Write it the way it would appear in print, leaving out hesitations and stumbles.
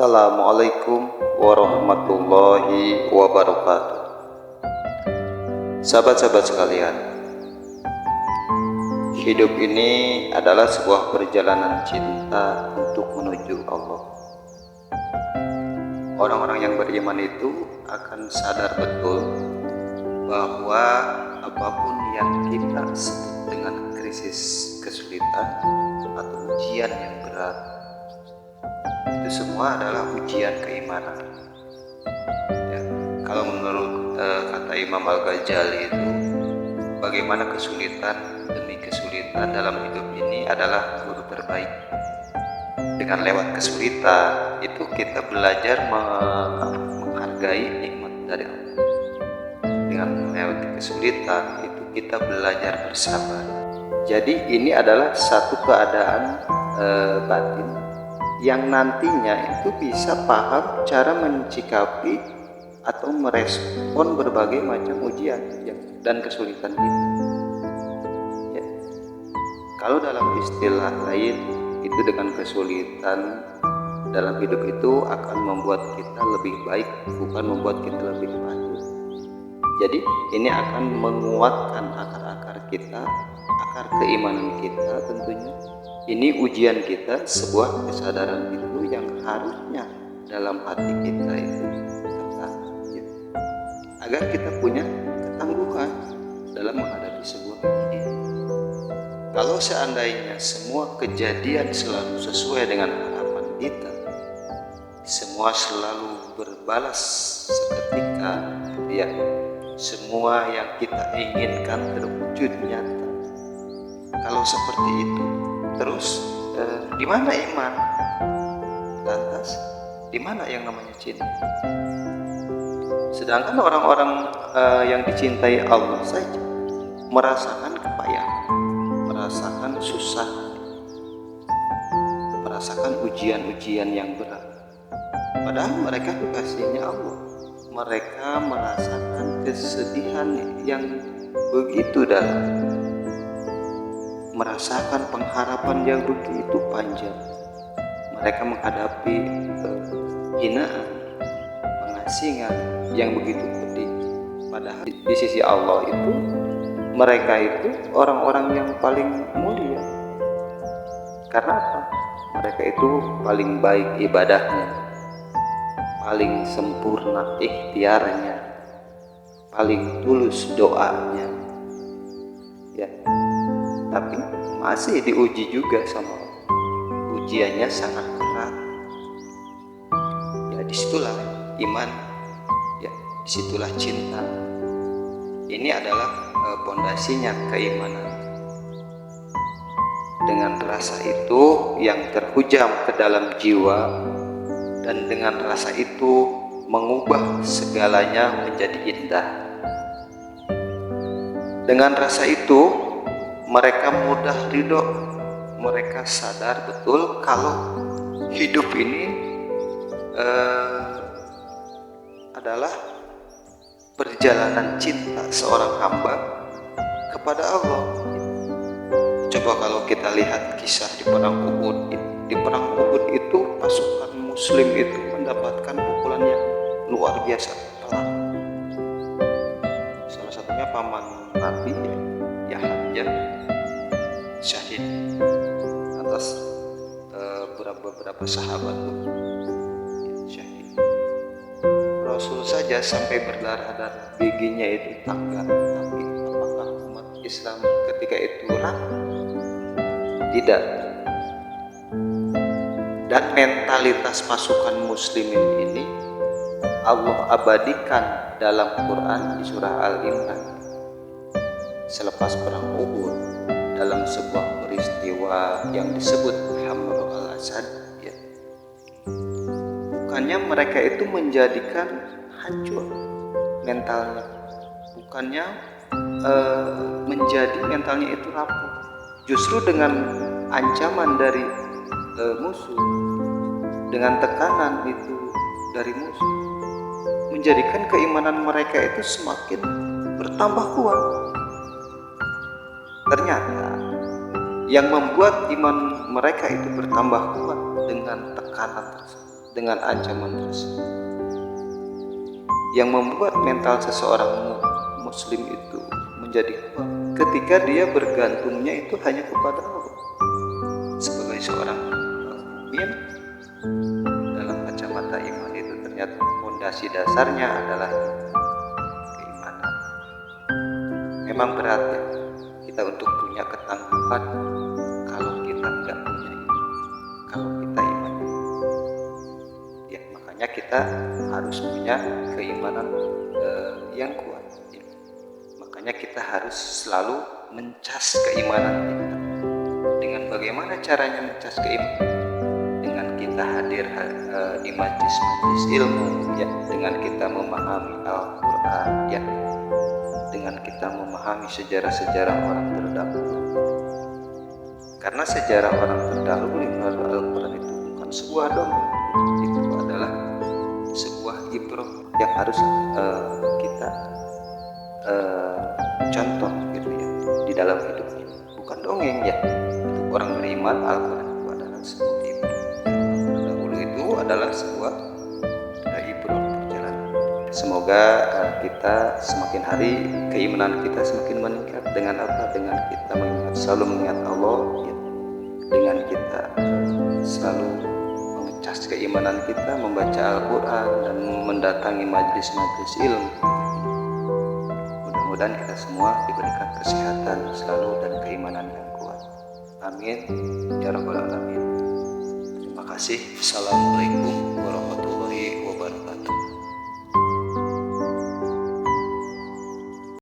Assalamualaikum warahmatullahi wabarakatuh. Sahabat-sahabat sekalian, hidup ini adalah sebuah perjalanan cinta untuk menuju Allah. Orang-orang yang beriman itu akan sadar betul bahwa apapun yang kita sebut dengan krisis, kesulitan, atau ujian yang berat, itu semua adalah ujian keimanan. Ya, kalau menurut kata Imam Al-Ghazali itu, bagaimana kesulitan demi kesulitan dalam hidup ini adalah guru terbaik. Dengan lewat kesulitan itu kita belajar menghargai nikmat dari Allah. Dengan lewat kesulitan itu kita belajar bersabar. Jadi ini adalah satu keadaan batin yang nantinya itu bisa paham cara mencikapi atau merespon berbagai macam ujian dan kesulitan itu. Ya. Kalau dalam istilah lain itu, dengan kesulitan dalam hidup itu akan membuat kita lebih baik, bukan membuat kita lebih maju. Jadi ini akan menguatkan akar-akar kita, akar keimanan kita tentunya. Ini ujian kita, sebuah kesadaran itu yang harusnya dalam hati kita itu tertanam, ya. Agar kita punya ketangguhan dalam menghadapi sebuah ujian. Kalau seandainya semua kejadian selalu sesuai dengan harapan kita, semua selalu berbalas seketika, ya, semua yang kita inginkan terwujud nyata. Kalau seperti itu terus, di mana iman? Lantas, di mana yang namanya cinta? Sedangkan orang-orang yang dicintai Allah saja merasakan kepayahan, merasakan susah, merasakan ujian-ujian yang berat. Padahal mereka kekasihnya Allah. Mereka merasakan kesedihan yang begitu dalam, merasakan pengharapan yang begitu panjang. Mereka menghadapi hinaan, pengasingan yang begitu pedih. Padahal di sisi Allah itu, mereka itu orang-orang yang paling mulia. Karena apa? Mereka itu paling baik ibadahnya, paling sempurna ikhtiarnya, paling tulus doanya, ya. Tapi masih diuji juga sama Allah. Ujiannya sangat berat. Ya, disitulah iman, ya, disitulah cinta. Ini adalah pondasinya keimanan. Dengan rasa itu yang terhujam ke dalam jiwa, dan dengan rasa itu mengubah segalanya menjadi indah. Dengan rasa itu mereka mudah ridho. Mereka sadar betul kalau hidup ini adalah perjalanan cinta seorang hamba kepada Allah. Coba kalau kita lihat kisah di perang Uhud. Di perang Uhud itu pasukan Muslim itu mendapatkan pukulan yang luar biasa telak. Salah satunya paman Nabi, Yahya, syahid atas beberapa sahabat syahid. Rasul saja sampai berdarah-darah, giginya itu tanggal. Tapi apakah umat Islam ketika itu rapuh? Tidak. Dan mentalitas pasukan muslimin ini Allah abadikan dalam Quran di surah Al-Imran. Selepas perang Uhud, dalam sebuah peristiwa yang disebut Hamra al-Asad, ya, bukannya mereka itu menjadikan hancur mentalnya, bukannya menjadi mentalnya itu rapuh. Justru dengan ancaman dari musuh, dengan tekanan itu dari musuh, menjadikan keimanan mereka itu semakin bertambah kuat. Ternyata yang membuat iman mereka itu bertambah kuat dengan tekanan tersebut, dengan ancaman tersebut. Yang membuat mental seseorang muslim itu menjadi kuat ketika dia bergantungnya itu hanya kepada Allah. Sebagai seorang mukmin, dalam kacamata iman itu ternyata fondasi dasarnya adalah keimanan. Memang berat ya kita untuk punya ketangguhan kalau kita nggak punya iman, kalau kita iman ya, makanya kita harus punya keimanan yang kuat ya. Makanya kita harus selalu mencas keimanan kita. Dengan bagaimana caranya mencas keimanan? Dengan kita hadir di majelis-majelis ilmu ya, dengan kita memahami Al-Quran ya, dengan kita memahami sejarah-sejarah orang terdahulu. Karena sejarah orang terdahulu melalui Al-Quran itu bukan sebuah dongeng, itu adalah sebuah ibrah yang harus kita contoh gitu ya di dalam hidup ini. Bukan dongeng ya, untuk orang beriman Al-Quran itu adalah sebuah ibrah. Terdahulu itu adalah sebuah ibrah perjalanan. Semoga kita semakin hari keimanan kita semakin meningkat. Dengan apa? Dengan kita selalu mengingat Allah ya. Dengan kita selalu mengecas keimanan kita, membaca Al-Quran dan mendatangi majelis-majelis ilmu. Mudah-mudahan kita semua diberikan kesehatan selalu dan keimanan yang kuat. Amin ya rabbal alamin. Terima kasih. Assalamualaikum